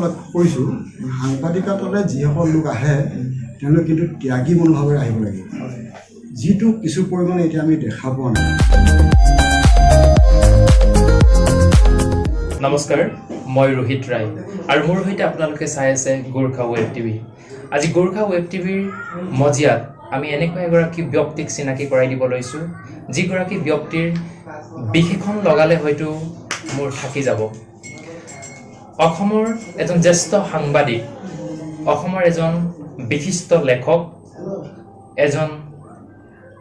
লক্ষ্য কৰিছোঁ সাংবাদিকতালৈ যিসকল লোক আহে তেওঁলোক কিন্তু ত্যাগী মনোভাৱেৰে আহিব লাগিব, যিটো কিছু পৰিমাণে এতিয়া আমি দেখা পোৱা নাই। নমস্কাৰ, মই ৰোহিত ৰায় আৰু মোৰ সৈতে আপোনালোকে চাই আছে গোৰ্খা ৱেব টিভি। আজি গোৰ্খা ৱেব টিভিৰ মজিয়াত আমি এনেকুৱা এগৰাকী ব্যক্তিক চিনাকি কৰাই দিব লৈছোঁ, যিগৰাকী ব্যক্তিৰ বিশেষণ লগালে হয়তো মোৰ থাকি যাব। অসমৰ এজন জ্যেষ্ঠ সাংবাদিক, অসমৰ এজন বিশিষ্ট লেখক, এজন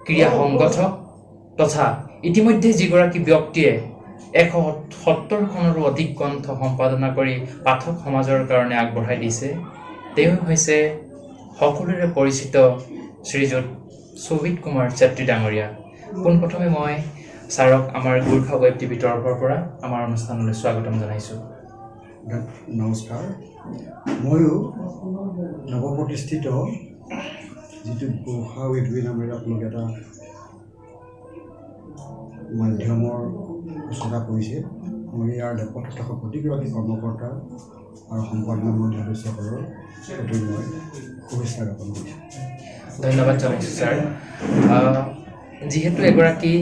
ক্ৰীড়া সংগঠক তথা ইতিমধ্যে যিগৰাকী ব্যক্তিয়ে 170খনৰো অধিক গ্ৰন্থ সম্পাদনা কৰি পাঠক সমাজৰ কাৰণে আগবঢ়াই দিছে, তেওঁ হৈছে সকলোৰে পৰিচিত শ্ৰীযুত শোভিত কুমাৰ চেত্ৰী ডাঙৰীয়া। পোনপ্ৰথমে মই ছাৰক আমাৰ গোৰ্খা ৱেব টিভিৰ তৰফৰ পৰা আমাৰ অনুষ্ঠানলৈ স্বাগতম জনাইছোঁ। নমস্কাৰ, ময়ো নৱপ্ৰতিষ্ঠিত যিটো গোৰ্খা ৱেব টিভি নামেৰে আপোনালোকে এটা মাধ্যমৰ সূচনা কৰিছে, মই ইয়াৰ লেখত থকা প্ৰতিগৰাকী কৰ্মকৰ্তা আৰু সম্পাদক মণ্ডলীৰ সদস্যসকলৰ প্ৰতি মই শুভেচ্ছা জ্ঞাপন কৰিছোঁ। ধন্যবাদ জনাইছোঁ ছাৰ। যিহেতু এগৰাকী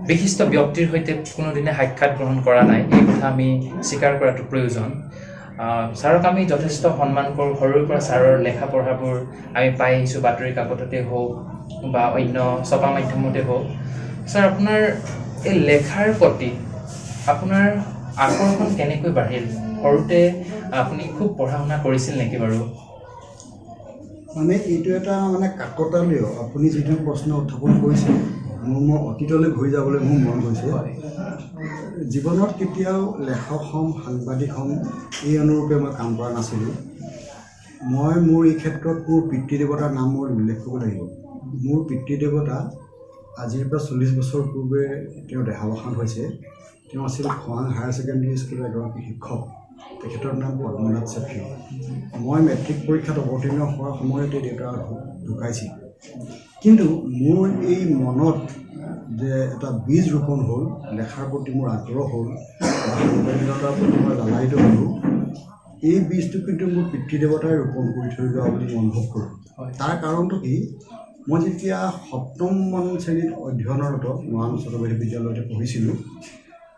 বিশিষ্ট ব্যক্তিৰ সৈতে কোনোদিনে সাক্ষাৎ গ্ৰহণ কৰা নাই, এই কথা আমি স্বীকাৰ কৰাটো প্ৰয়োজন। ছাৰক আমি যথেষ্ট সন্মান কৰোঁ। সৰুৰ পৰা ছাৰৰ লেখা পঢ়াবোৰ আমি পাই আহিছোঁ, বাতৰি কাকততে হওক বা অন্য ছপা মাধ্যমতে হওক। ছাৰ, আপোনাৰ এই লেখাৰ প্ৰতি আপোনাৰ আকৰ্ষণ কেনেকৈ বাঢ়িল? সৰুতে আপুনি খুব পঢ়া শুনা কৰিছিল নেকি বাৰু? মানে এইটো এটা কাকতালীয়, আপুনি যিটো প্ৰশ্ন উত্থাপন কৰিছে, মই অতীতলৈ ঘূৰি যাবলৈ মোৰ মন গৈছে। জীৱনত কেতিয়াও লেখক হ'ম, সাংবাদিক হ'ম, এই অনুৰূপে মই কাম কৰা নাছিলোঁ। মই মোৰ এই ক্ষেত্ৰত মোৰ পিতৃদেৱতাৰ নাম মই উল্লেখ কৰিব লাগিব। মোৰ পিতৃদেৱতা আজিৰ পৰা 40 বছৰ পূৰ্বে তেওঁ দেহাৱসান হৈছে। তেওঁ আছিল খোৱাং হায়াৰ ছেকেণ্ডেৰী স্কুলৰ এগৰাকী শিক্ষক। তেখেতৰ নাম পদ্মনাথ চেত্ৰী। মই মেট্ৰিক পৰীক্ষাত অৱতীৰ্ণ হোৱাৰ সময়তে দেউতা ঢুকাইছিল। কিন্তু মোৰ এই মনত যে এটা বীজ ৰোপণ হ'ল, লেখাৰ প্ৰতি মোৰ আগ্ৰহ হ'ল, সাংবাদিকতাৰ প্ৰতি মই লালায়িত হ'লোঁ, এই বীজটো কিন্তু মোৰ পিতৃদেৱতাই ৰোপণ কৰি থৈ যোৱা বুলি মই অনুভৱ কৰোঁ। তাৰ কাৰণটো কি, মই যেতিয়া 7ম শ্ৰেণীত অধ্যয়নৰত মৰাণ চৰকাৰী বিদ্যালয়তে পঢ়িছিলোঁ,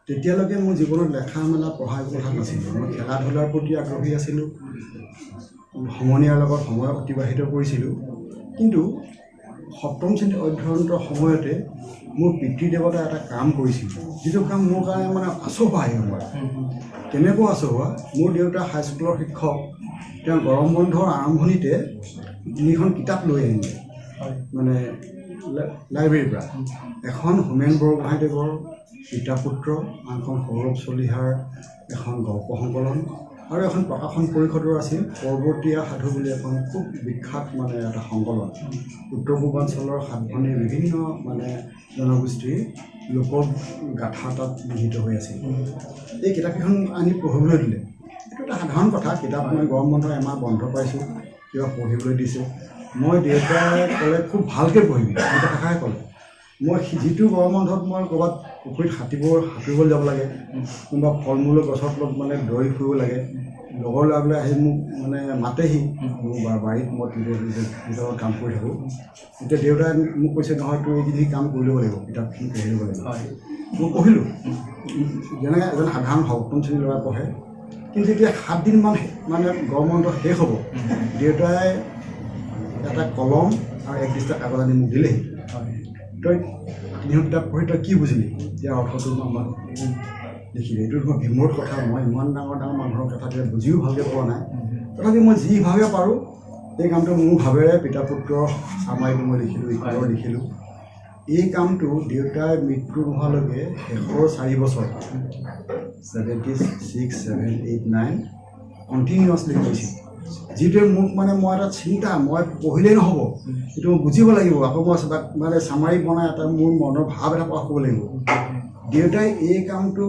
তেতিয়ালৈকে মোৰ জীৱনত লেখা মেলা পঢ়াৰ কথা নাছিলোঁ। মই খেলা ধূলাৰ প্ৰতি আগ্ৰহী আছিলোঁ, সমনীয়াৰ লগত সময় অতিবাহিত কৰিছিলোঁ। কিন্তু 7ম শ্ৰেণীত অধ্যয়নৰত সময়তে মোৰ পিতৃদেৱতাই এটা কাম কৰিছিল, যিটো কাম মোৰ কাৰণে আচহুৱা সেই সময়ত। কেনেকুৱা আচহুৱা, মোৰ দেউতা হাইস্কুলৰ শিক্ষক। তেওঁ গৰম বন্ধৰ আৰম্ভণিতে 3খন কিতাপ লৈ আহিলে লাইব্ৰেৰীৰ পৰা। এখন হোমেন বৰগোহাঁইদেৱৰ পিতা পুত্ৰ, আনখন সৌৰভ চলিহাৰ এখন গল্প সংকলন, আৰু এখন প্ৰকাশন পৰিষদৰ আছিল পৰ্বতীয়া সাধু বুলি এখন খুব বিখ্যাত এটা সংকলন। উত্তৰ পূৰ্বাঞ্চলৰ 7 ভনীৰ বিভিন্ন জনগোষ্ঠীৰ লোকগাথা তাত নিহিত হৈ আছিল। এই কিতাপকেইখন আনি পঢ়িবলৈ দিলে। এইটো এটা সাধাৰণ কথা, কিতাপ মই গৰম বন্ধ এমাহ বন্ধ পাইছোঁ, কিবা পঢ়িবলৈ দিছে। মই দেউতাই ক'লে খুব ভালকৈ পঢ়িবি, সেইটো কথাই ক'লে। মই যিটো গৰম বন্ধত মই ক'ৰবাত পুখুৰীত সাঁতুৰিবলৈ যাব লাগে, কোনোবা ফল মূলৰ গছৰ তলত দৌৰি ফুৰিব লাগে, লগৰ ল'ৰাবিলাক আহি মোক মাতেহি, মোৰ বাৰীত মই নিজৰ কাম কৰি থাকোঁ। এতিয়া দেউতাই মোক কৈছে, নহয় তোৰ এইখিনি কাম কৰি ল'ব লাগিব, কিতাপখিনি পঢ়ি ল'ব লাগিব। মই পঢ়িলোঁ, যেনেকৈ এজন সাধাৰণ 7ম শ্ৰেণীৰ ল'ৰাই পঢ়ে। কিন্তু যেতিয়া 7 দিনমান গৰম বন্ধ শেষ হ'ব, দেউতাই এটা কলম আৰু 1 ডিষ্টা কাগজ আনি মোক দিলেহি। তই 3খন কিতাপ পঢ়ি তই কি বুজিলি, ইয়াৰ অৰ্থটো আমাক লিখিলে। এইটো মই বিমূৰ্ত কথা, মই ইমান ডাঙৰ মানুহৰ কথা তেতিয়া বুজিও ভালকৈ পোৱা নাই। তথাপি মই যিভাৱে পাৰোঁ এই কামটো মোৰ ভাৱেৰে পিতা পুত্ৰ চামাৰিটো মই লিখিলোঁ, ইঘৰৰ লিখিলোঁ। এই কামটো দেউতাই মৃত্যু নোহোৱালৈকে শেষৰ 4 বছৰ 76, 7, 8, 9 কণ্টিনিউৱাছলি কৰিছিল। যিটোৱে মোক মই এটা চিন্তা, মই পঢ়িলেই নহ'ব, সেইটো মই বুজিব লাগিব, আকৌ মই চামাৰি বনাই এটা মোৰ মনৰ ভাৱ এটা প্ৰকাশ কৰিব লাগিব। দেউতাই এই কামটো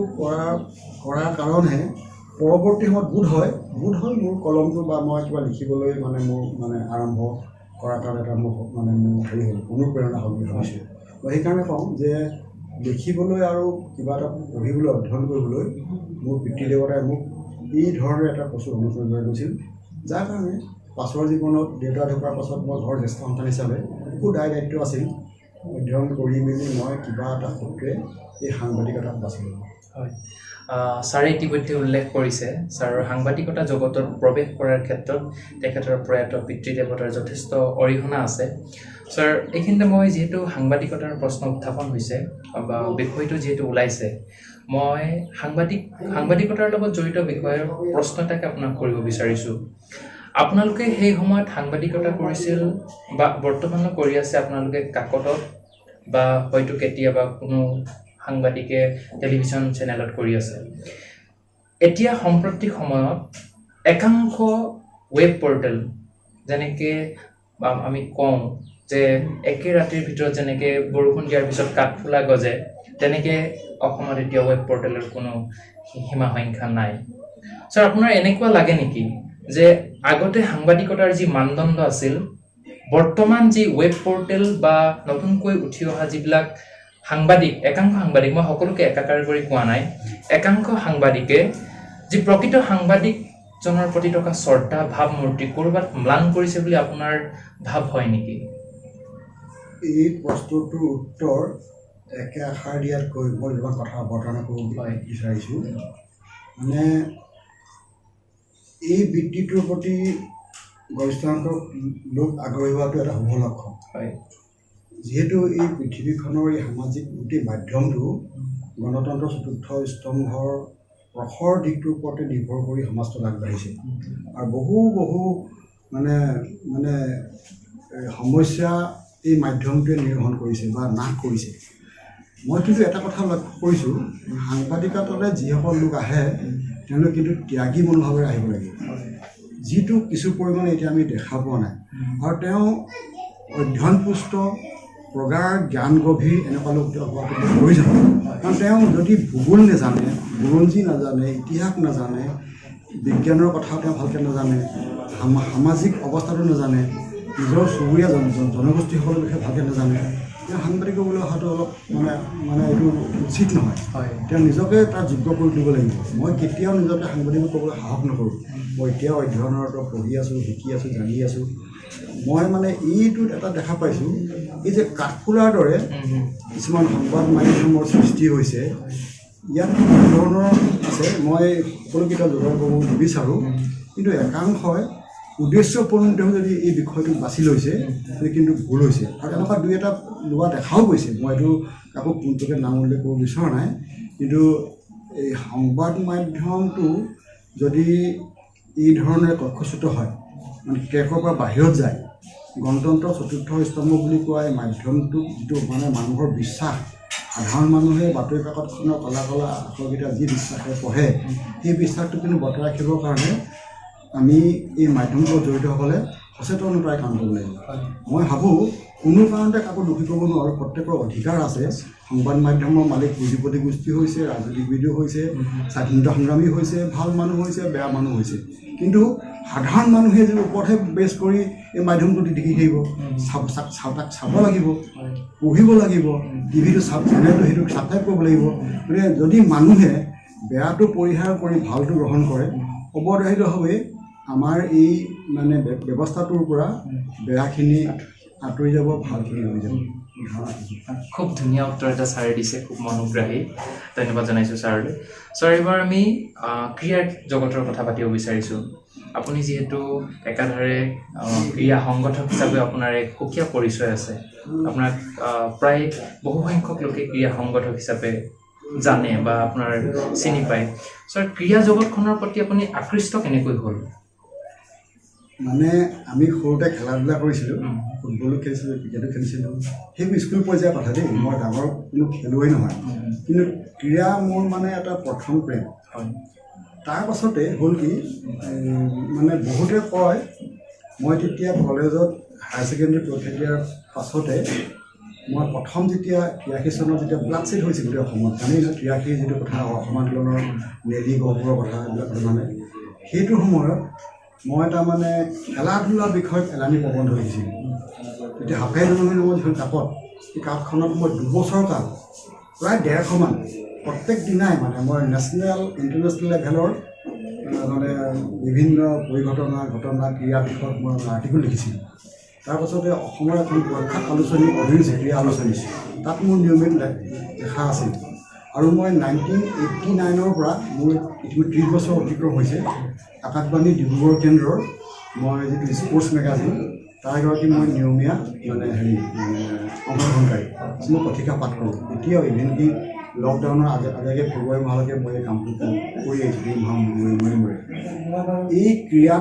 কৰাৰ কাৰণে পৰৱৰ্তী সময়ত বোধ হয় মোৰ কলমটো বা মই কিবা লিখিবলৈ মোৰ আৰম্ভ কৰাৰ কাৰণে এটা মোৰ হেৰি হ'ল, অনুপ্ৰেৰণা হ'ল বুলি ভাবিছোঁ। মই সেইকাৰণে কওঁ যে লিখিবলৈ আৰু কিবা এটা পঢ়িবলৈ, অধ্যয়ন কৰিবলৈ মোৰ পিতৃদেৱতাই মোক এই ধৰণে এটা প্ৰচুৰ অনুসৰণ কৰি গৈছিল, যাৰ কাৰণে পাছৰ জীৱনত দেউতা ঢুকোৱাৰ পাছত মই ঘৰৰ জ্যেষ্ঠ সন্তান হিচাপে খুব দায়িত্ব আছিল। অধ্যয়ন কৰি মেলি মই কিবা এটা সূত্ৰে এই সাংবাদিকতাত বাছি ল'লোঁ। হয়, ছাৰে ইতিমধ্যে উল্লেখ কৰিছে ছাৰৰ সাংবাদিকতা জগতত প্ৰৱেশ কৰাৰ ক্ষেত্ৰত তেখেতৰ প্ৰয়াত পিতৃদেৱতাৰ যথেষ্ট অৰিহণা আছে। ছাৰ, এইখিনিতে মই যিহেতু সাংবাদিকতাৰ প্ৰশ্ন উত্থাপন হৈছে বা বিষয়টো যিহেতু ওলাইছে, মই সাংবাদিকতাৰ লগত জড়িত বিষয়ৰ প্ৰশ্ন এটাকে আপোনাক কৰিব বিচাৰিছোঁ। আপোনালোকে সেই সময়ত সাংবাদিকতা কৰিছিল বা বৰ্তমানো কৰি আছে আপোনালোকে কাকতত বা হয়তো কেতিয়াবা কোনো সাংবাদিকে টেলিভিশ্যন চেনেলত কৰি আছে। এতিয়া সাম্প্ৰতিক সময়ত একাংশ ৱেব পৰ্টেল, যেনেকৈ আমি কওঁ যে একে ৰাতিৰ ভিতৰত যেনেকৈ বৰষুণ দিয়াৰ পিছত কাঠফুলা গজে, তেনেকৈ অসমত এতিয়া ৱেব পৰ্টেলৰ কোনো সীমা সংখ্যা নাই। ছাৰ, আপোনাৰ এনেকুৱা লাগে নেকি যে আগতে সাংবাদিকতাৰ যি মানদণ্ড আছিল, বৰ্তমান যি ৱেব পৰ্টেল বা নতুনকৈ উঠি অহা যিবিলাক সাংবাদিক, একাংশ সাংবাদিক, মই সকলোকে একাকাৰ কৰি কোৱা নাই, একাংশ সাংবাদিকে যি প্ৰকৃত সাংবাদিকজনৰ প্ৰতি থকা শ্ৰদ্ধা ভাৱমূৰ্তি ক'ৰবাত ম্লান কৰিছে বুলি আপোনাৰ ভাৱ হয় নেকি? এই প্ৰশ্নটোৰ উত্তৰ একে আশাৰ দিয়াতকৈ মই কিবা কথা অৱতাৰণা কৰিব বিচাৰিছোঁ। মানে এই বৃত্তিটোৰ প্ৰতি গৰিষ্ঠ সংখ্যক লোক আগ্ৰহী হোৱাটো এটা শুভ লক্ষণ। হয়, যিহেতু এই পৃথিৱীখনৰ এই সামাজিক গোটেই মাধ্যমটো গণতন্ত্ৰৰ চতুৰ্থ স্তম্ভৰ প্ৰখৰ দিশটোৰ ওপৰতে নিৰ্ভৰ কৰি সমাজখন আগবাঢ়িছে। আৰু বহু মানে সমস্যা এই মাধ্যমটোৱে নিৰ্মাণ কৰিছে বা নাশ কৰিছে। মই কিন্তু এটা কথা লক্ষ্য কৰিছোঁ, সাংবাদিকতালৈ যিসকল লোক আহে তেওঁলোক কিন্তু ত্যাগী মনোভাৱেৰে আহিব লাগিব, যিটো কিছু পৰিমাণে এতিয়া আমি দেখা পোৱা নাই। আৰু তেওঁ অধ্যয়নপুষ্ট, প্ৰগাঢ় জ্ঞান গভীৰ এনেকুৱা লোক হোৱাটো প্ৰয়োজন। কাৰণ তেওঁ যদি ভূগোল নাজানে, বুৰঞ্জী নাজানে, ইতিহাস নাজানে, বিজ্ঞানৰ কথা তেওঁ ভালকৈ নাজানে, সামাজিক অৱস্থাটো নাজানে, নিজৰ চুবুৰীয়া জনগোষ্ঠীসকলৰ বিষয়ে ভালকৈ নাজানে, তেওঁ সাংবাদিক হ'বলৈ অহাটো অলপ এইটো উচিত নহয়। তেওঁ নিজকে তাৰ যোগ্য কৰি দিব লাগিব। মই কেতিয়াও নিজকে সাংবাদিক ক'বলৈ সাহস নকৰোঁ। মই এতিয়াও অধ্যয়নৰত পঢ়ি আছোঁ, শিকি আছোঁ, জানি আছোঁ। মই এইটোত এটা দেখা পাইছোঁ, এই যে কাঠফুলাৰ দৰে কিছুমান সংবাদ মাধ্যমৰ সৃষ্টি হৈছে, ইয়াত কোনো ধৰণৰ আছে, মই সকলোকেইটা যোগাৰ কৰিব নিবিচাৰোঁ। কিন্তু একাংশই উদ্দেশ্যপূৰ্ণভাৱে যদি এই বিষয়টো বাছি লৈছে, কিন্তু ভুল হৈছে। আৰু এনেকুৱা দুই এটা লোৱা দেখাও গৈছে। মই এইটো কাকো কোনটোকে নাম উল্লেখ কৰিব বিচৰা নাই। কিন্তু এই সংবাদ মাধ্যমটো যদি এই ধৰণে কক্ষচ্যুত হয়, ট্ৰেকৰ পৰা বাহিৰত যায়, গণতন্ত্ৰৰ চতুৰ্থ স্তম্ভ বুলি কোৱা এই মাধ্যমটোক যিটো মানুহৰ বিশ্বাস, সাধাৰণ মানুহে বাতৰি কাকতখনৰ কলা আখৰকেইটা যি বিশ্বাসে পঢ়ে, সেই বিশ্বাসটো কিন্তু বৰ্তাই ৰাখিবৰ কাৰণে আমি এই মাধ্যমটোৰ জড়িতসকলে সচেতনতাৰে কাম কৰিব লাগিব। মই ভাবোঁ কোনো কাৰণতে কাকো দোষী কৰিব নোৱাৰোঁ। প্ৰত্যেকৰ অধিকাৰ আছে। সংবাদ মাধ্যমৰ মালিক পুঁজিপতি গোষ্ঠী হৈছে, ৰাজনীতিবিদো হৈছে, স্বাধীনতা সংগ্ৰামী হৈছে, ভাল মানুহ হৈছে, বেয়া মানুহ হৈছে। কিন্তু সাধাৰণ মানুহে যদি ওপৰতহে বেছ কৰি এই মাধ্যমটো দেখি থাকিব, তাক চাব লাগিব, পঢ়িব লাগিব, টিভিটো চেনেলটো সেইটো ছাবস্ক্ৰাইব কৰিব লাগিব। গতিকে যদি মানুহে বেয়াটো পৰিহাৰ কৰি ভালটো গ্ৰহণ কৰে, অৱধাৰিতভাৱে আমাৰ এই ব্যৱস্থাটোৰ পৰা বেয়াখিনি আঁতৰি যাব, ভালখিনি হৈ যাব। খুব ধুনীয়া উত্তৰ এটা ছাৰে দিছে, খুব মনোগ্ৰাহী। ধন্যবাদ জনাইছোঁ ছাৰলৈ। ছাৰ, এইবাৰ আমি ক্ৰীড়াৰ জগতৰ কথা পাতিব বিচাৰিছোঁ। আপুনি যিহেতু একাধাৰে ক্ৰীড়া সংগঠক হিচাপে আপোনাৰ এক সুকীয়া পৰিচয় আছে। আপোনাক প্ৰায় বহুসংখ্যক লোকে ক্ৰীড়া সংগঠক হিচাপে জানে বা আপোনাৰ চিনি পায়। ছাৰ, ক্ৰীড়া জগতখনৰ প্ৰতি আপুনি আকৃষ্ট কেনেকৈ হ'ল? আমি সৰুতে খেলা ধূলা কৰিছিলোঁ, ফুটবলো খেলিছিলোঁ, ক্ৰিকেটো খেলিছিলোঁ। সেইবোৰ স্কুল পৰ্যায়ৰ কথা দেই, মই ডাঙৰ কোনো খেলুৱৈ নহয়। কিন্তু ক্ৰীড়া মোৰ এটা প্ৰথম প্ৰেম। তাৰ পাছতে হ'ল কি, বহুতে কয়, মই তেতিয়া কলেজত হায়াৰ ছেকেণ্ডেৰী পৰীক্ষা দিয়াৰ পাছতে মই প্ৰথম যেতিয়া 83 চনত যেতিয়া ব্লাড ছেট হৈছিল গোটেই অসমত, জানেই 83 যিটো কথা অসম আন্দোলনৰ নেৰী গহপুৰৰ কথা, এইবিলাক সেইটো সময়ত মই খেলা ধূলাৰ বিষয়ত এলানি প্ৰবন্ধ লিখিছিলোঁ। তেতিয়া হাফে জনমী নামৰ যিখন কাকত, সেই কাকতখনত মই 2 বছৰ কাল প্ৰায় 150মান প্ৰত্যেক দিনাই মই নেশ্যনেল ইণ্টাৰনেশ্যনেল লেভেলৰ মানে বিভিন্ন ঘটনা ক্ৰীড়া বিষয়ত মই আৰ্টিকেল লিখিছিলোঁ। তাৰপাছতে অসমৰ এখন প্ৰখ্যাত আলোচনী অভিৰুচি ক্ৰীড়া আলোচনী, তাত মোৰ নিয়মিত লেখা আছিল। আৰু মই 1989 পৰা মোৰ ইতিমধ্যে 30 বছৰ অতিক্ৰম হৈছে। আকাশবাণী ডিব্ৰুগড় কেন্দ্ৰৰ মই যিটো স্পৰ্টছ মেগাজিন তাৰ এগৰাকী মই নিয়মীয়া অংশগ্ৰহণকাৰী, মই কথিকা পাঠ কৰোঁ। এতিয়াও ইভেনকি লকডাউনৰ আগে ফেব্ৰুৱাৰী মাহলৈকে মই এই কামটো কৰি আহিছোঁ 3 মাহ মূৰে। এই ক্ৰীড়া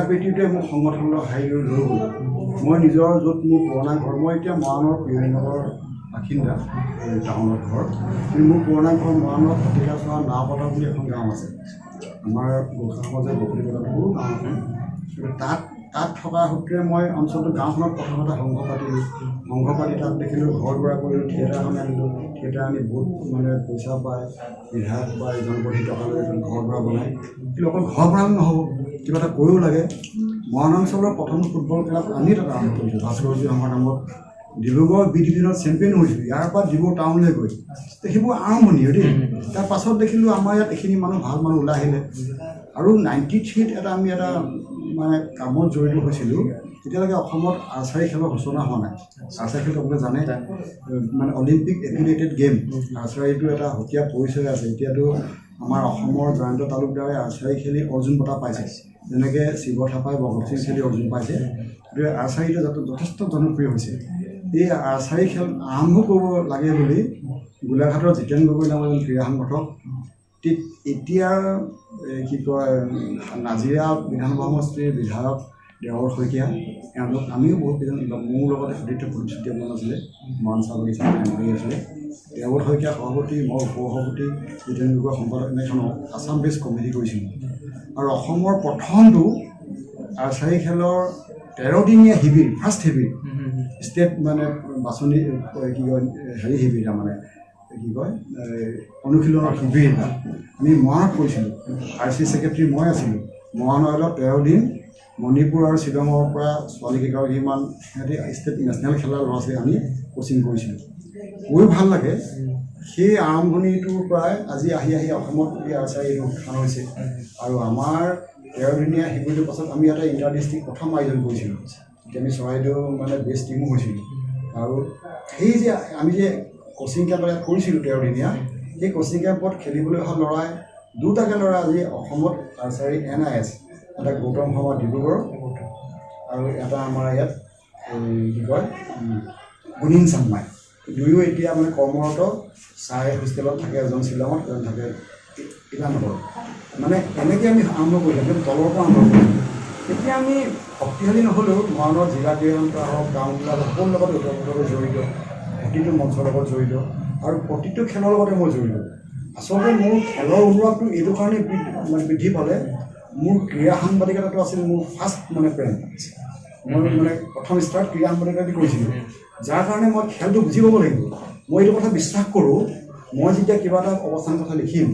প্ৰীতিটোৱে মোৰ সংগঠনৰ হেৰি লৈ গ'ল। মই নিজৰ য'ত মোৰ পুৰণা ঘৰ, মই এতিয়া মৰাণৰ প্ৰিয়নগৰৰ বাসিন্দা, টাউনত ঘৰ, কিন্তু মোৰ পুৰণা ঘৰ মৰাণৰ ফটিকাচৰা নাওপতা বুলি এখন গাঁও আছে। আমাৰ গোসাঁই সমাজৰ বকুলিপতা সৰু গাঁও এখন, কিন্তু তাত থকা সূত্ৰে মই অঞ্চলটো গাঁওখনত প্ৰথমতে সংঘ পাতি তাত দেখিলোঁ, ঘৰ দুৱাৰ কৰিলোঁ, থিয়েটাৰ এখন আনিলোঁ। থিয়েটাৰ আনি বহুত মানে পইচা পায়, বিধায়ক বা জনপ্ৰতি টকা লৈ ঘৰ দুৱাৰ বনায়। কিন্তু অকল ঘৰ বনালে নহ'ব, কিবা এটা কৰিও লাগে। মৰাণ অঞ্চলৰ প্ৰথম ফুটবল ক্লাব আমি তাত আৰম্ভ কৰিছোঁ, ভাস্কৰজী আমাৰ নামত। ডিব্ৰুগড় বি ডিভিজনত চেম্পিয়ন হৈছোঁ, ইয়াৰ পৰা ডিব্ৰুগড় টাউনলৈ গৈ। সেইবোৰ আৰম্ভণি দেই। তাৰ পাছত দেখিলোঁ আমাৰ ইয়াত এইখিনি মানুহ ভাল মানুহ ওলাই আহিলে। আৰু 93 আমি এটা মানে কামত জড়িত হৈছিলোঁ। তেতিয়ালৈকে অসমত আৰ্চাৰী খেলৰ সূচনা হোৱা নাই। আৰ্চাৰী খেল আপোনালোকে জানে, মানে অলিম্পিক এফিলিয়েটেড গেম। আৰ্চাৰীটো এটা সুকীয়া পৰিচয় আছে। এতিয়াতো আমাৰ অসমৰ জয়ন্ত তালুকদাৰে আৰ্চাৰী খেলি অৰ্জুন বঁটা পাইছে, যেনেকৈ শিৱ থাপাই ভগত সিং খেলি অৰ্জুন পাইছে। গতিকে আৰ্চাৰীটো যথেষ্ট জনপ্ৰিয় হৈছে। এই আৰ্চাৰী খেল আৰম্ভ কৰিব লাগে বুলি গোলাঘাটৰ জিতেন গগৈ নামৰ এজন ক্ৰীড়া সংগঠক, এতিয়া কি কয় নাজিৰা বিধানসভা সমষ্টিৰ বিধায়ক দেৱৰ শইকীয়া, এওঁলোক আমিও বহুত কেইজন, মোৰ লগতে সতীৰ্থ প্ৰতিশ্ৰুতি এজন আছিলে, মৰাণ চাহ বাগিচা আছিলে। দেৱৰ শইকীয়া সভাপতি, মই উপসভাপতি, জিতেন গগৈ সম্পাদক, এখন আছাম বেছ কমিটি কৰিছিলোঁ। আৰু অসমৰ প্ৰথমটো আৰ্চাৰী খেলৰ 13 দিনীয়া শিবিৰ, ফাৰ্ষ্ট শিবিৰ, ষ্টেট মানে বাছনি কি কয় শিবিৰ, তাৰমানে কি কয় অনুশীলনৰ শিবিৰ এটা আমি মৰাণত কৰিছিলোঁ। RC ছেক্ৰেটাৰী মই আছিলোঁ। মৰাণ অইলত 13 দিন মণিপুৰ আৰু শ্বিলঙৰ পৰা ছোৱালী কেইগৰাকীমান সিহঁতি ষ্টেট নেশ্যনেল খেলাৰ ল'ৰা ছোৱালী আমি কোচিং কৰিছিলোঁ। কৰি ভাল লাগে। সেই আৰম্ভণিটোৰ পৰাই আজি আহি অসমত এই আৰ্চাৰী উত্থান হৈছে। আৰু আমাৰ 13 দিনীয়া শিবিৰটোৰ পাছত আমি এটা ইণ্টাৰ ডিষ্ট্ৰিক্ট প্ৰথম আয়োজন কৰিছিলোঁ। তেতিয়া আমি চৰাইদেউ মানে বেষ্ট টিমো হৈছিলোঁ। আৰু সেই যে আমি যে কোচিং কেম্প ইয়াত কৰিছিলোঁ 13 দিনীয়া, সেই কোচিং কেম্পত খেলিবলৈ অহা ল'ৰাই দুটাকৈ ল'ৰা আজি অসমত আৰ্চাৰী NIS, এটা গৌতম শৰ্মা ডিব্ৰুগড় আৰু এটা আমাৰ ইয়াত কি কয় গুণিন চাংমাই, দুয়ো এতিয়া মানে কৰ্মৰত। চাই হোষ্টেলত থাকে, এজন শ্বিলঙত, এজন থাকে ইটানগৰত। মানে এনেকৈ আমি আৰম্ভ কৰিলোঁ, একদম তলৰ পৰা আৰম্ভ কৰিলোঁ। এতিয়া আমি শক্তিশালী নহ'লেও মৰাণৰ জিলা ক্ৰীড়া হওক, গাঁওবিলাক সকলো লগত ওতঃপ্ৰোতভাৱে জড়িত, প্ৰতিটো মঞ্চৰ লগত জড়িত, আৰু প্ৰতিটো খেলৰ লগতে মই জড়িত। আচলতে মোৰ খেলৰ অনুৰাগটো এইটো কাৰণে বৃদ্ধি পালে, মোৰ ক্ৰীড়া সাংবাদিকতাটো আছিল মোৰ ফাৰ্ষ্ট মানে প্ৰেম। মই মানে প্ৰথম ষ্টাৰ্ট ক্ৰীড়া সাংবাদিকতা কৰিছিলোঁ, যাৰ কাৰণে মই খেলটো বুজি পাব লাগিব। মই এইটো কথা বিশ্বাস কৰোঁ, মই যেতিয়া কিবা এটা অৱস্থানৰ কথা লিখিম,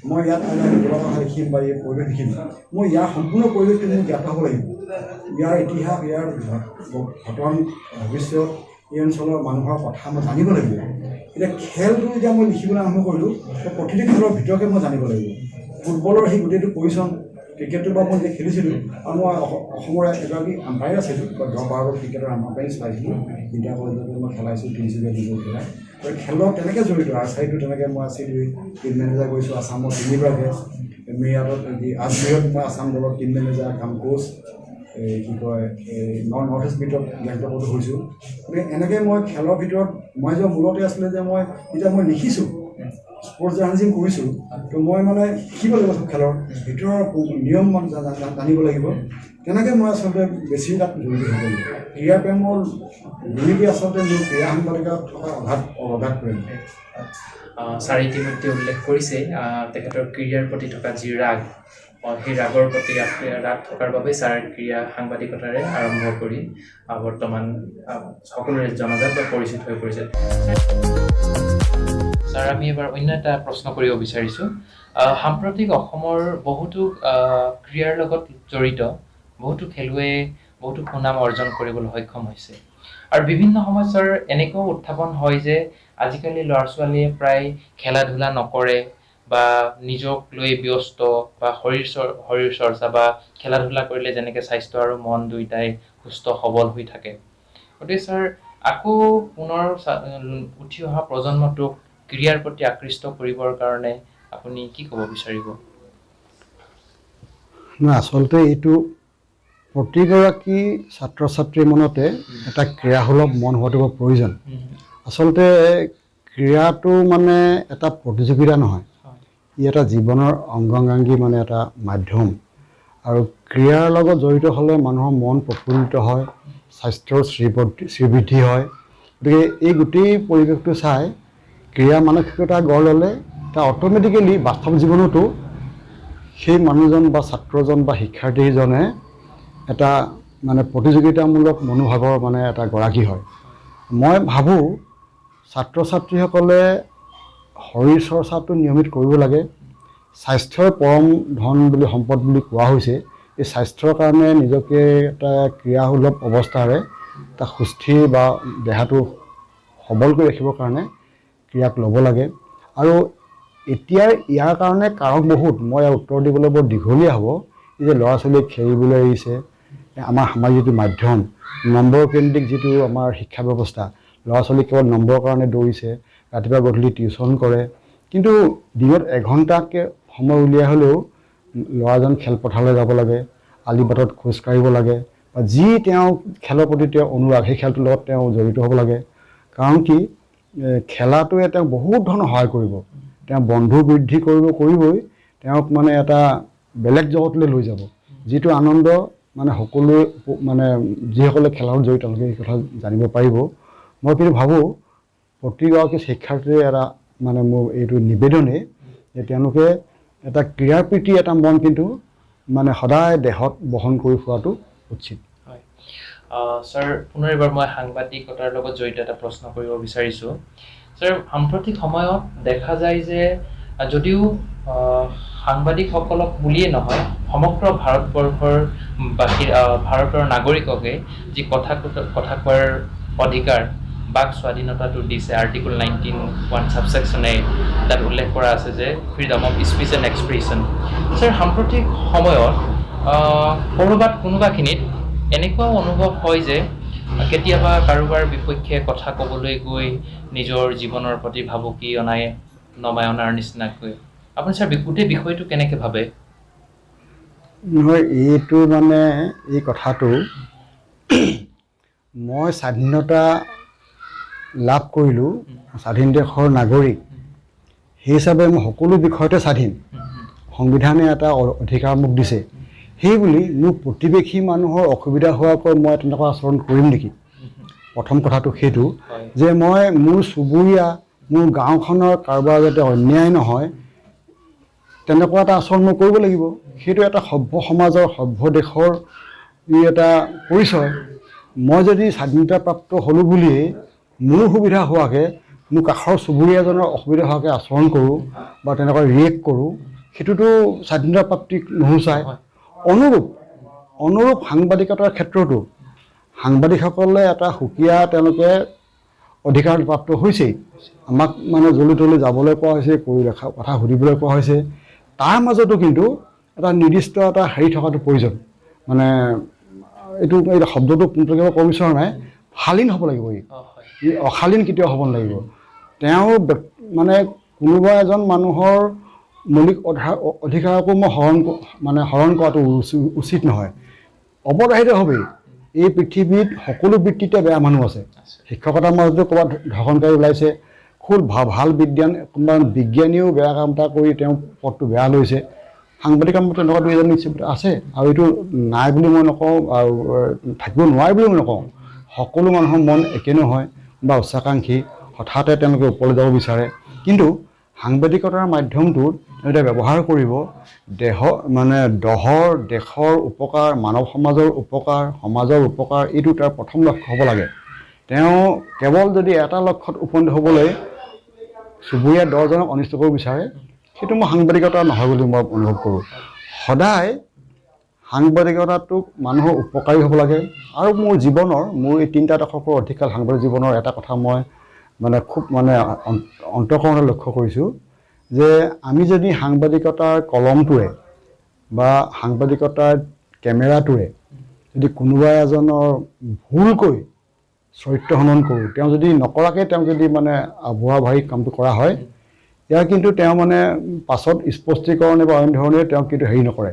মই ইয়াত কিবা কথা লিখিম বা এই পৰিৱেশ লিখিম, মই ইয়াৰ সম্পূৰ্ণ পৰিৱেশটো মোৰ জ্ঞাত হ'ব লাগিব। ইয়াৰ ইতিহাস, ইয়াৰ ঘটন, ভৱিষ্যত, এই অঞ্চলৰ মানুহৰ কথা মই জানিব লাগিব। এতিয়া খেলটো যেতিয়া মই লিখিবলৈ আৰম্ভ কৰিলোঁ, প্ৰতিটো খেলৰ ভিতৰকে মই জানিব লাগিব। ফুটবলৰ সেই গোটেইটো পজিশ্যন, ক্ৰিকেটটো বা মই যেতিয়া খেলিছিলোঁ, আৰু মই অসমৰ এগৰাকী আম্পায়াৰ আছিলোঁ, 10-12 ক্ৰিকেটৰ আম্পায়াৰ চলাইছিলোঁ। ইণ্ডিয়া কলেজত মই খেলাইছোঁ, তিনিচুকীয়া ডিব্ৰুগড় খেলাই। আৰু খেলৰ তেনেকৈ জড়িত। আৰ্চাৰীটো তেনেকৈ মই আছিলোঁ, টিম মেনেজাৰ কৰিছোঁ আছামৰ 3বাৰকৈ। মিৰাটত আজমেৰত মই আছাম দলৰ টিম মেনেজাৰ কাম কোচ, কি কয় নৰ্থ ইষ্ট মিটত লেংটপতো হৈছোঁ। গতিকে এনেকৈ মই খেলৰ ভিতৰত মই যে মূলতে আছিলে যে মই এতিয়া মই লিখিছোঁ, স্পৰ্টছ জাৰ্নেলিজিম কৰিছোঁ, তো মই মানে শিকিব লাগিব চব খেলৰ ভিতৰৰ নিয়ম জানিব লাগিব। তেনেকৈ মই আচলতে বেছি তাত জড়িত হ'ব লাগিব। ক্ৰীড়া প্ৰেমৰ জড়িতে আচলতে মোৰ ক্ৰীড়া সাংবাদিকত থকা অগাধ প্ৰেম। ছাৰ ইতিমধ্যে উল্লেখ কৰিছে তেখেতৰ ক্ৰীড়াৰ প্ৰতি থকা যি ৰাগ, সেই ৰাগৰ প্ৰতি ৰাগ থকাৰ বাবে ছাৰ ক্ৰীড়া সাংবাদিকতাৰে আৰম্ভ কৰি বৰ্তমান সকলোৰে জনাজাত বা পৰিচিত হৈ পৰিছে। ছাৰ, আমি এবাৰ অন্য এটা প্ৰশ্ন কৰিব বিচাৰিছোঁ। সাম্প্ৰতিক অসমৰ বহুতো ক্ৰীড়াৰ লগত জড়িত বহুতো খেলুৱৈয়ে বহুতো সুনাম অৰ্জন কৰিবলৈ সক্ষম হৈছে। আৰু বিভিন্ন সমস্যাৰ এনেকুৱাও উত্থাপন হয় যে আজিকালি ল'ৰা ছোৱালীয়ে প্ৰায় খেলা ধূলা নকৰে বা নিজক লৈ ব্যস্ত বা শৰীৰ চৰ্চা বা খেলা ধূলা কৰিলে যেনেকৈ স্বাস্থ্য আৰু মন দুয়োটাই সুস্থ সবল হৈ থাকে। গতিকে ছাৰ আকৌ পুনৰ উঠি অহা প্ৰজন্মটোক ক্ৰীড়াৰ প্ৰতি আকৃষ্ট কৰিবৰ কাৰণে আপুনি কি ক'ব বিচাৰিব? আচলতে এইটো প্ৰতিগৰাকী ছাত্ৰ ছাত্ৰীৰ মনতে এটা ক্ৰীড়াসুলভ মন হোৱাটো বৰ প্ৰয়োজন। আচলতে ক্ৰীড়াটো মানে এটা প্ৰতিযোগিতা নহয়, ই এটা জীৱনৰ অংগাংগী মানে এটা মাধ্যম। আৰু ক্ৰীড়াৰ লগত জড়িত হ'লে মানুহৰ মন প্ৰফুল্লিত হয়, স্বাস্থ্যৰ শ্ৰীবৃদ্ধি হয়। গতিকে এই গোটেই পৰিৱেশটো চাই ক্ৰীড়া মানসিকতা গঢ় ল'লে তাৰ অট'মেটিকেলি বাস্তৱ জীৱনতো সেই মানুহজন বা ছাত্ৰজন বা শিক্ষাৰ্থীজনে এটা মানে প্ৰতিযোগিতামূলক মনোভাৱৰ মানে এটা গৰাকী হয়। মই ভাবোঁ ছাত্ৰ ছাত্ৰীসকলে শৰীৰ চৰ্চাটো নিয়মিত কৰিব লাগে। স্বাস্থ্যৰ পৰম ধন বুলি সম্পদ বুলি কোৱা হৈছে। এই স্বাস্থ্যৰ কাৰণে নিজকে এটা ক্ৰীড়াসুলভ অৱস্থাৰে এটা সুস্থিৰ বা দেহাটো সবল কৰি ৰাখিবৰ কাৰণে ক্ৰীড়াক ল'ব লাগে। আৰু এতিয়াৰ ইয়াৰ কাৰণে কাৰক বহুত, মই ইয়াৰ উত্তৰ দিবলৈ বৰ দীঘলীয়া হ'ব। এই যে ল'ৰা ছোৱালীক খেলিবলৈ এৰিছে, আমাৰ সামাজিক যিটো মাধ্যম, নম্বৰ কেন্দ্ৰিক যিটো আমাৰ শিক্ষা ব্যৱস্থা, ল'ৰা ছোৱালীক কেৱল নম্বৰৰ কাৰণে দৌৰিছে, ৰাতিপুৱা গধূলি টিউশ্যন কৰে। কিন্তু দিনত এঘণ্টাকৈ সময় উলিয়াই হ'লেও ল'ৰাজন খেলপথাৰলৈ যাব লাগে, আলিবাটত খোজ কাঢ়িব লাগে, বা যি তেওঁ খেলৰ প্ৰতি তেওঁ অনুৰাগ, সেই খেলটোৰ লগত তেওঁ জড়িত হ'ব লাগে। কাৰণ কি খেলাটোৱে তেওঁক বহুত ধৰণৰ সহায় কৰিব। তেওঁ বন্ধু বৃদ্ধি কৰিবই, তেওঁক মানে এটা বেলেগ জগতলৈ লৈ যাব, যিটো আনন্দ মানে সকলোৱে মানে যিসকলে খেলত জড়িত তেওঁলোকে এই কথা জানিব পাৰিব। মই কিন্তু ভাবোঁ প্ৰতিগৰাকী শিক্ষাৰ্থীৰ এটা মানে মোৰ এইটো নিবেদনেই যে তেওঁলোকে এটা ক্ৰীড়াৰ প্ৰতি এটা মন কিন্তু মানে সদায় দেহত বহন কৰি ফুৰাটো উচিত। হয় ছাৰ, পুনৰ এবাৰ মই সাংবাদিকতাৰ লগত জড়িত এটা প্ৰশ্ন কৰিব বিচাৰিছোঁ। ছাৰ, সাম্প্ৰতিক সময়ত দেখা যায় যে যদিও সাংবাদিকসকলক বুলিয়ে নহয়, সমগ্ৰ ভাৰতবৰ্ষৰ ভাৰতৰ নাগৰিককে যি কথা কোৱাৰ অধিকাৰ, বাক স্বাধীনতাটো দিছে আৰ্টিকল 19(1) সাবছেকশ্যন A, তাত উল্লেখ কৰা আছে যে freedom of speech and expression. Sir, সাম্প্ৰতিক সময়ত ক'ৰবাত কোনোবাখিনিত এনেকুৱাও অনুভৱ হয় যে কেতিয়াবা কাৰোবাৰ বিপক্ষে কথা ক'বলৈ গৈ নিজৰ জীৱনৰ প্ৰতি ভাবুকি নমাই অনাৰ নিচিনাকৈ। আপুনি ছাৰ গোটেই বিষয়টো কেনেকৈ ভাবে? নহয়, এইটো মানে এই কথাটো মই স্বাধীনতা লাভ কৰিলোঁ, স্বাধীন দেশৰ নাগৰিক, সেই হিচাপে মই সকলো বিষয়তে স্বাধীন, সংবিধানে এটা অধিকাৰ মোক দিছে। সেইবুলি মোৰ প্ৰতিবেশী মানুহৰ অসুবিধা হোৱাকৈ মই তেনেকুৱা আচৰণ কৰিম নেকি? প্ৰথম কথাটো সেইটো যে মই মোৰ চুবুৰীয়া, মোৰ গাঁওখনৰ কাৰোবাৰ যাতে অন্যায় নহয় তেনেকুৱা এটা আচৰণ মই কৰিব লাগিব। সেইটো এটা সভ্য সমাজৰ, সভ্য দেশৰ ই এটা পৰিচয়। মই যদি স্বাধীনতাপ্ৰাপ্ত হ'লোঁ বুলিয়েই মোৰ সুবিধা হোৱাকৈ মোৰ কাষৰ চুবুৰীয়াজনৰ অসুবিধা হোৱাকৈ আচৰণ কৰোঁ বা তেনেকুৱা ৰিয়েক্ট কৰোঁ, সেইটোতো স্বাধীনতাপ্ৰাপ্তিক নুসূচায়। অনুৰূপ সাংবাদিকতাৰ ক্ষেত্ৰতো সাংবাদিকসকলে এটা সুকীয়া তেওঁলোকে অধিকাৰ প্ৰাপ্ত হৈছেই। আমাক মানে জলি তলি যাবলৈ কোৱা হৈছে, কথা সুধিবলৈ কোৱা হৈছে। তাৰ মাজতো কিন্তু এটা নিৰ্দিষ্ট এটা হেৰি থকাটো প্ৰয়োজন। মানে এইটো শব্দটো পোনপটীয়াকৈ ক'ব বিচৰা নাই, শালীন হ'ব লাগিব। ই অশালীন কেতিয়াও হ'ব নালাগিব। তেওঁ মানে কোনোবা এজন মানুহৰ মৌলিক অধিকাৰকো মই হৰণ কৰাটো উচিত নহয়। অপৰাহিত হ'বেই। এই পৃথিৱীত সকলো বৃত্তিতে বেয়া মানুহ আছে। শিক্ষকতাৰ মাজতো ক'ৰবাত ধৰ্ষণকাৰী ওলাইছে, খুব ভাল কোনোবা বিজ্ঞানীয়েও বেয়া কাম এটা কৰি তেওঁ পদটো বেয়া লৈছে। সাংবাদিকৰ মতে তেনেকুৱা দুই এজন নিশ্চিত আছে, আৰু এইটো নাই বুলি মই নকওঁ, আৰু থাকিব নোৱাৰে বুলি মই নকওঁ। সকলো মানুহৰ মন একে নহয় বা উচ্চাকাংক্ষী, হঠাতে তেওঁলোকে ওপৰলৈ যাব বিচাৰে। কিন্তু সাংবাদিকতাৰ মাধ্যমটোত তেওঁলোকে ব্যৱহাৰ কৰিব দেশৰ উপকাৰ, মানৱ সমাজৰ উপকাৰ, সমাজৰ উপকাৰ, এইটো তাৰ প্ৰথম লক্ষ্য হ'ব লাগে। তেওঁ কেৱল যদি এটা লক্ষ্যত উপনীত হ'বলৈ চুবুৰীয়া 10জনক অনিষ্ট কৰিব বিচাৰে, সেইটো মই সাংবাদিকতা নহয় বুলি মই অনুভৱ কৰোঁ। সদায় সাংবাদিকতাটোক মানুহৰ উপকাৰী হ'ব লাগে। আৰু মোৰ এই 3টা দশকৰ অধিক কাল সাংবাদিক জীৱনৰ এটা কথা মই খুব অন্তঃকৰণে লক্ষ্য কৰিছোঁ যে আমি যদি সাংবাদিকতাৰ কলমটোৰে বা সাংবাদিকতাৰ কেমেৰাটোৰে যদি কোনোবা এজনৰ ভুলকৈ চৰিত্ৰ হনন কৰোঁ, তেওঁ যদি নকৰাকৈ তেওঁ যদি মানে আভুৱা ভাৰি কামটো কৰা হয়, ইয়াৰ কিন্তু তেওঁ মানে পাছত স্পষ্টীকৰণে বা অন্য ধৰণে তেওঁ কিন্তু হেৰি নকৰে,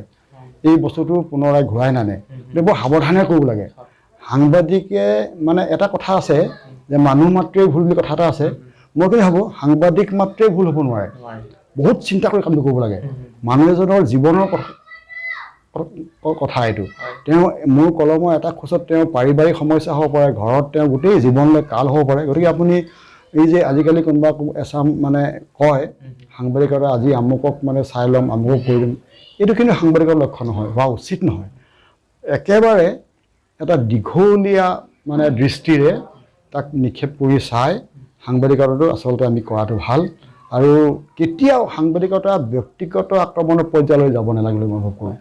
এই বস্তুটো পুনৰাই ঘূৰাই নানে। গতিকে বৰ সাৱধানে কৰিব লাগে। সাংবাদিকে মানে এটা কথা আছে যে মানুহ মাত্ৰেই ভুল বুলি কথা এটা আছে। মই কি ভাবোঁ সাংবাদিক মাত্ৰেই ভুল হ'ব নোৱাৰে, বহুত চিন্তা কৰি কামটো কৰিব লাগে। মানুহ এজনৰ জীৱনৰ কথা এইটো। তেওঁ মোৰ কলমৰ এটা খোজত তেওঁ পাৰিবাৰিক সমস্যা হ'ব পাৰে, ঘৰত তেওঁ গোটেই জীৱনলৈ কাল হ'ব পাৰে। গতিকে আপুনি এই যে আজিকালি কোনোবা এচাম মানে কয় সাংবাদিকতা আজি আমুকক মানে চাই ল'ম, আমুকক কৰি দিম, এইটো কিন্তু সাংবাদিকৰ লক্ষ্য নহয়, হোৱা উচিত নহয়। একেবাৰে এটা দীঘলীয়া মানে দৃষ্টিৰে তাক নিক্ষেপ কৰি চাই সাংবাদিকতাটো আচলতে আমি কৰাটো ভাল। আৰু কেতিয়াও সাংবাদিকতা ব্যক্তিগত আক্ৰমণৰ পৰ্যায়লৈ যাব নালাগে বুলি মই ভাবোঁ কৰোঁ।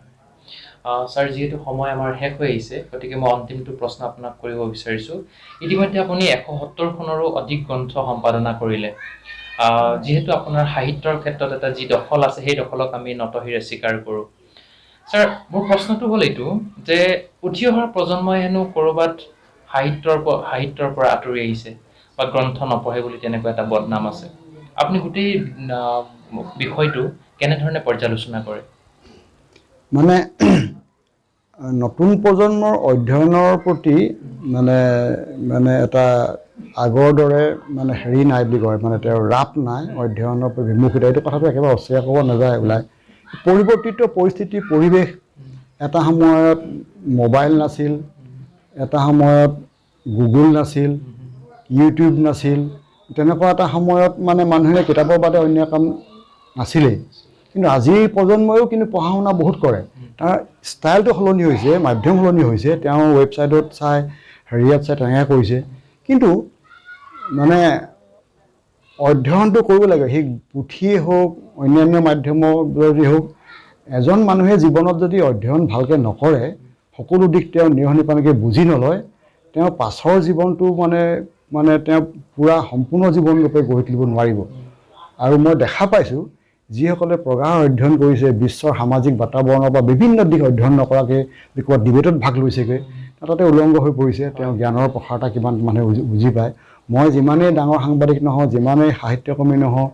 ছাৰ, যিহেতু সময় আমাৰ শেষ হৈ আহিছে, গতিকে মই অন্তিমটো প্ৰশ্ন আপোনাক কৰিব বিচাৰিছোঁ। ইতিমধ্যে আপুনি 170খনৰো অধিক গ্ৰন্থ সম্পাদনা কৰিলে। যিহেতু আপোনাৰ সাহিত্যৰ ক্ষেত্ৰত এটা যি দখল আছে, সেই দখলক আমি নতশিৰে স্বীকাৰ কৰোঁ। ছাৰ, মোৰ প্ৰশ্নটো হ'ল এইটো যে উঠি অহা প্ৰজন্মই হেনো ক'ৰবাত সাহিত্যৰ পৰা আঁতৰি আহিছে বা গ্ৰন্থ নপঢ়ে বুলি তেনেকুৱা এটা বদনাম আছে। আপুনি গোটেই বিষয়টো কেনেধৰণে পৰ্যালোচনা কৰে? মানে নতুন প্ৰজন্মৰ অধ্যয়নৰ প্ৰতি মানে মানে এটা আগৰ দৰে মানে হেৰি নাই বুলি কয়, মানে তেওঁৰ ৰাপ নাই, অধ্যয়নৰ প্ৰতি বিমুখিতা, এইটো কথাটো একেবাৰে অস্বীকাৰ কৰিব নাযায় ওলাই। পৰিৱৰ্তিত পৰিস্থিতি পৰিৱেশ, এটা সময়ত মোবাইল নাছিল, এটা সময়ত গুগল নাছিল, ইউটিউব নাছিল, তেনেকুৱা এটা সময়ত মানে মানুহে কিতাপৰ বাদে অন্য কাম নাছিলেই। কিন্তু আজিৰ প্ৰজন্মইও কিন্তু পঢ়া শুনা বহুত কৰে। তাৰ ষ্টাইলটো সলনি হৈছে, মাধ্যম সলনি হৈছে, তেওঁ ৱেবছাইটত চাই হেৰিয়াত চাই তেনেকৈ কৰিছে। কিন্তু মানে অধ্যয়নটো কৰিব লাগে, সেই পুথিয়েই হওক অন্যান্য মাধ্যমৰ যদি হওক। এজন মানুহে জীৱনত যদি অধ্যয়ন ভালকৈ নকৰে, সকলো দিশ তেওঁ নিৰহনিপানীকৈ বুজি নলয়, তেওঁ পাছৰ জীৱনটো মানে তেওঁ পূৰা সম্পূৰ্ণ জীৱনৰূপে গঢ়ি তুলিব নোৱাৰিব। আৰু মই দেখা পাইছোঁ যিসকলে প্ৰগাঢ় অধ্যয়ন কৰিছে, বিশ্বৰ সামাজিক বাতাবৰণৰ বা বিভিন্ন দিশ অধ্যয়ন নকৰাকৈ ক'ৰবাত ডিবেটত ভাগ লৈছেগৈ, তাতে উলংগ হৈ পৰিছে, তেওঁ জ্ঞানৰ প্ৰসাৰতা কিমান মানুহে বুজি পায়। মই যিমানেই ডাঙৰ সাংবাদিক নহওঁ, যিমানেই সাহিত্যকৰ্মী নহওঁ,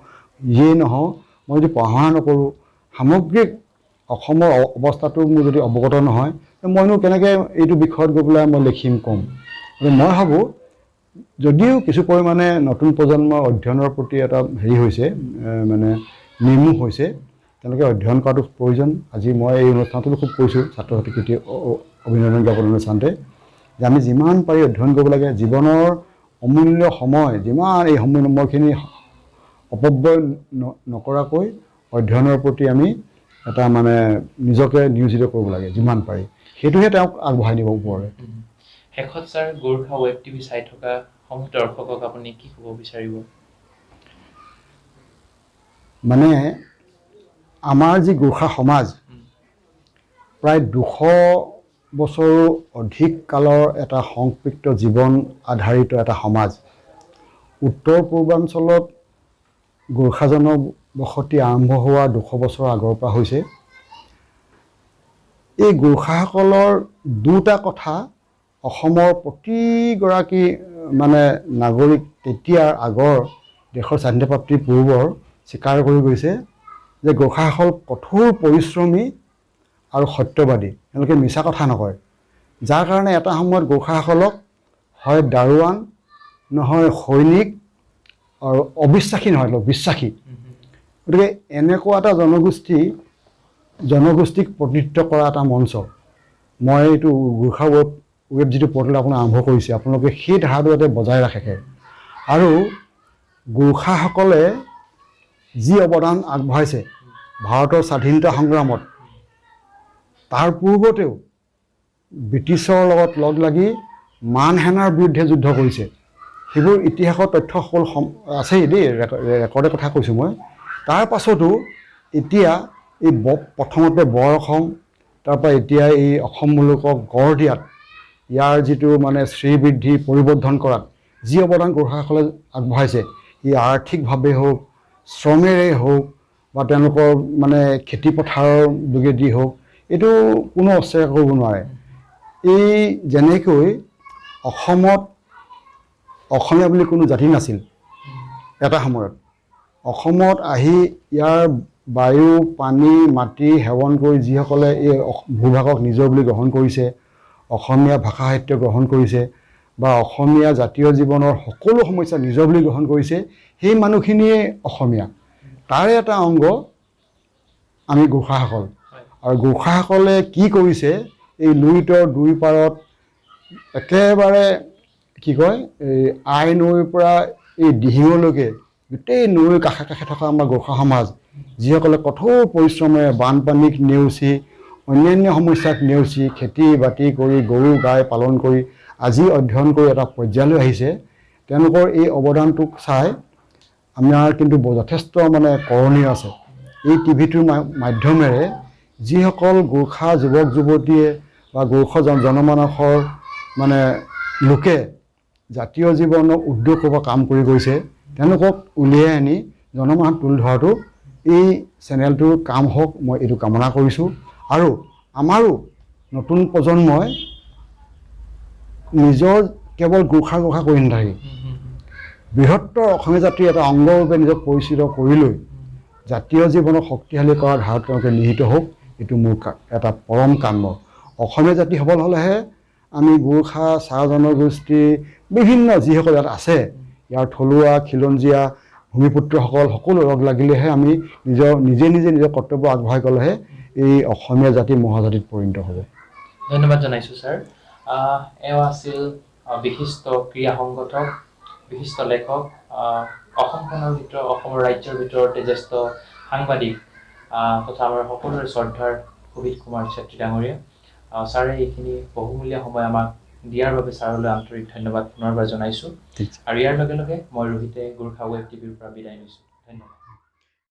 ইয়েই নহওঁ, মই যদি পঢ়া শুনা নকৰোঁ, সামগ্ৰিক অসমৰ অৱস্থাটো মোৰ যদি অৱগত নহয়, মইনো কেনেকৈ এইটো বিষয়ত গৈ পেলাই মই লিখিম ক'ম। গতিকে মই ভাবোঁ যদিও কিছু পৰিমাণে নতুন প্ৰজন্মৰ অধ্যয়নৰ প্ৰতি এটা হেৰি হৈছে, মানে নিৰ্মোহ হৈছে, তেওঁলোকে অধ্যয়ন কৰাটো প্ৰয়োজন। আজি মই এই অনুষ্ঠানটো খুব কৈছোঁ ছাত্ৰ ছাত্ৰীক অভিনন্দন জ্ঞাপন অনুষ্ঠানতে, যে আমি যিমান পাৰি অধ্যয়ন কৰিব লাগে। জীৱনৰ অমূল্য সময়, যিমান এই সময়খিনি অপব্যয় নকৰাকৈ অধ্যয়নৰ প্ৰতি আমি এটা মানে নিজকে নিয়োজিত কৰিব লাগে যিমান পাৰি, সেইটোহে তেওঁক আগবঢ়াই নিব ওপৰলৈ। শেষত ছাৰ, গোৰ্খা ৱেব টিভি চাই থকা সমূহ দৰ্শকক আপুনি কি ক'ব বিচাৰিব? মানে আমাৰ যি গোৰ্খা সমাজ প্ৰায় 200 বছৰো অধিক কালৰ এটা সংপৃক্ত জীৱন আধাৰিত এটা সমাজ। উত্তৰ পূৰ্বাঞ্চলত গোৰ্খা জনবসতি আৰম্ভ হোৱা 200 বছৰ আগৰ পৰা হৈছে। এই গোৰ্খাসকলৰ দুটা কথা অসমৰ প্ৰতিগৰাকী মানে নাগৰিক তেতিয়াৰ আগৰ দেশৰ স্বাধীনতা প্ৰাপ্তিৰ পূৰ্বৰ স্বীকাৰ কৰি গৈছে যে গোৰ্খাসকল কঠোৰ পৰিশ্ৰমী আৰু সত্যবাদী, তেওঁলোকে মিছা কথা নকয়। যাৰ কাৰণে এটা সময়ত গোৰ্খাসকলক হয় দাৰোৱান, নহয় সৈনিক, আৰু অবিশ্বাসী নহয়, বিশ্বাসী। গতিকে এনেকুৱা এটা জনগোষ্ঠীক প্ৰতিনিধিত্ব কৰা এটা মঞ্চ। মই এইটো গোৰ্খা ৱেব যিটো পৰ্টেল আপোনাৰ আৰম্ভ কৰিছে, আপোনালোকে সেই ধাৰাটো যাতে বজাই ৰাখে। আৰু গোৰ্খাসকলে যি অৱদান আগবঢ়াইছে ভাৰতৰ স্বাধীনতা সংগ্ৰামত, তাৰ পূৰ্বতেও ব্ৰিটিছৰ লগত লগ লাগি মান সেনাৰ বিৰুদ্ধে যুদ্ধ কৰিছে। সেইবোৰ ইতিহাসৰ তথ্য সকলো আছেই দেই, ৰেকৰ্ডৰ কথা কৈছোঁ মই। তাৰ পাছতো এতিয়া এই প্ৰথমতে বৰ অসম, তাৰপৰা এতিয়া এই অসম মুলুকক গঢ় দিয়াত, ইয়াৰ যিটো মানে শ্ৰীবৃদ্ধি পৰিবৰ্ধন কৰাত যি অৱদান গোৰ্খাসকলে আগবঢ়াইছে, ই আৰ্থিকভাৱে হওক, শ্ৰমেৰেই হওক, বা তেওঁলোকৰ মানে খেতি পথাৰৰ যোগেদি হওক এইটো কোনো অস্বীকাৰ কৰিব নোৱাৰে। এই যেনেকৈ অসমত অসমীয়া বুলি কোনো জাতি নাছিল এটা সময়ত, অসমত আহি ইয়াৰ বায়ু পানী মাটি সেৱন কৰি যিসকলে এই ভূভাগক নিজৰ বুলি গ্ৰহণ কৰিছে, অসমীয়া ভাষা সাহিত্য গ্ৰহণ কৰিছে বা অসমীয়া জাতীয় জীৱনৰ সকলো সমস্যা নিজৰ বুলি গ্ৰহণ কৰিছে, সেই মানুহখিনিয়ে অসমীয়া। তাৰে এটা অংগ আমি গোৰ্খাসকল। আৰু গোৰ্খাসকলে কি কৰিছে, এই লুইতৰ দুই পাৰত একেবাৰে কি কয় এই আই নৈৰ পৰা এই দিহিঙলৈকে গোটেই নৈৰ কাষে কাষে থকা আমাৰ গোৰ্খা সমাজ, যিসকলে কঠোৰ পৰিশ্ৰমেৰে বানপানীক নেওচি অন্যান্য সমস্যাক নেওচি খেতি বাতি কৰি গৰু গাই পালন কৰি আজি অধ্যয়ন কৰি এটা পৰ্যায়লৈ আহিছে, তেওঁলোকৰ এই অৱদানটোক চাই আমাৰ কিন্তু যথেষ্ট মানে কৰণীয় আছে। এই টিভিটোৰ মাধ্যমেৰে যিসকল গোৰ্খা যুৱক যুৱতীয়ে বা গোৰ্খা জনমানসৰ মানে লোকে জাতীয় জীৱনৰ উদ্যোগ হ'ব কাম কৰি গৈছে, তেওঁলোকক উলিয়াই আনি জনমানসত তুলি ধৰাটো এই চেনেলটোৰ কাম হওক, মই এইটো কামনা কৰিছোঁ। আৰু আমাৰো নতুন প্ৰজন্মই নিজৰ কেৱল গোৰ্খা কৰি নাথাকি বৃহত্তৰ অসমীয়া জাতিৰ এটা অংগৰূপে নিজক পৰিচিত কৰি লৈ জাতীয় জীৱনক শক্তিশালী কৰাৰ ধাৰত তেওঁলোকে নিহিত হওক, এইটো মোৰ এটা পৰম কাম্য। অসমীয়া জাতি সবল হ'লেহে আমি গোৰ্খা চাহ জনগোষ্ঠী বিভিন্ন যিসকল ইয়াত আছে, ইয়াৰ থলুৱা খিলঞ্জীয়া ভূমিপুত্ৰসকল সকলো লগ লাগিলেহে আমি নিজৰ কৰ্তব্য আগবঢ়াই গ'লেহে এই অসমীয়া জাতি মহাজাতিত পৰিণত হ'ব। ধন্যবাদ জনাইছোঁ ছাৰ। এওঁ আছিল বিশিষ্ট ক্ৰীড়া সংগঠক, বিশিষ্ট লেখক, অসমখনৰ ভিতৰত অসমৰ ৰাজ্যৰ ভিতৰতে জ্যেষ্ঠ সাংবাদিক তথা আমাৰ সকলোৰে শ্ৰদ্ধাৰ সুবিত কুমাৰ চেত্ৰী ডাঙৰীয়া। ছাৰে এইখিনি বহুমূলীয়া সময় আমাক দিয়াৰ বাবে ছাৰলৈ আন্তৰিক ধন্যবাদ পুনৰবাৰ জনাইছোঁ। আৰু ইয়াৰ লগে লগে মই ৰোহিতে গোৰ্খা ৱেব টিভিৰ পৰা বিদায় লৈছোঁ। ধন্যবাদ।